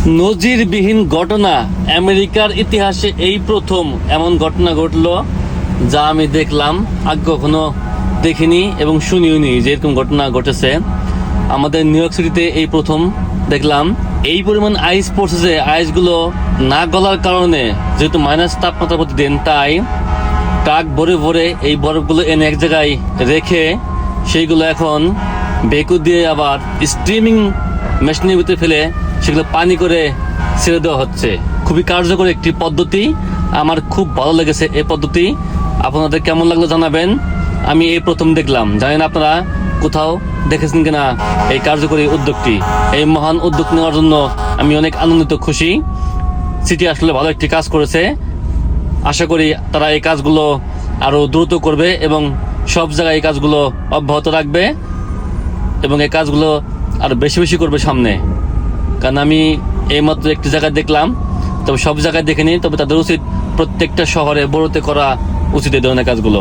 নজিরবিহীন ঘটনা, আমেরিকার ইতিহাসে এই প্রথম এমন ঘটনা ঘটলো যা আমি দেখলাম, আগে কখনো দেখিনি এবং শুনিওনি যে এরকম ঘটনা ঘটেছে। আমাদের নিউ ইয়র্ক সিটিতে এই প্রথম দেখলাম। এই পরিমাণ আইস পড়ছে যে আইসগুলো না গলার কারণে, যেহেতু মাইনাস তাপমাত্রা প্রতিদিন, তাই ট্রাক ভরে ভরে এই বরফগুলো এনে এক জায়গায় রেখে সেইগুলো এখন বেকু দিয়ে আবার স্ট্রিমিং মেশিনের ভিতরে ফেলে সেগুলো পানি করে ছেড়ে দেওয়া হচ্ছে। খুবই কার্যকর একটি পদ্ধতি, আমার খুব ভালো লেগেছে এই পদ্ধতি। আপনাদের কেমন লাগলো জানাবেন। আমি এই প্রথম দেখলাম, জানেন আপনারা কোথাও দেখেছেন কিনা এই কার্যকরী উদ্যোগটি। এই মহান উদ্যোগ নেওয়ার জন্য আমি অনেক আনন্দিত, খুশি। সিটি আসলে ভালো একটি কাজ করেছে। আশা করি তারা এই কাজগুলো আরো দ্রুত করবে এবং সব জায়গায় এই কাজগুলো অব্যাহত রাখবে এবং এই কাজগুলো আরো বেশি বেশি করবে সামনে। কারণ আমি এইমাত্র একটি জায়গায় দেখলাম, তবে সব জায়গায় দেখিনি। তবে তাদের উচিত প্রত্যেকটা শহরে বড়তে করা উচিত এই ধরনের কাজগুলো।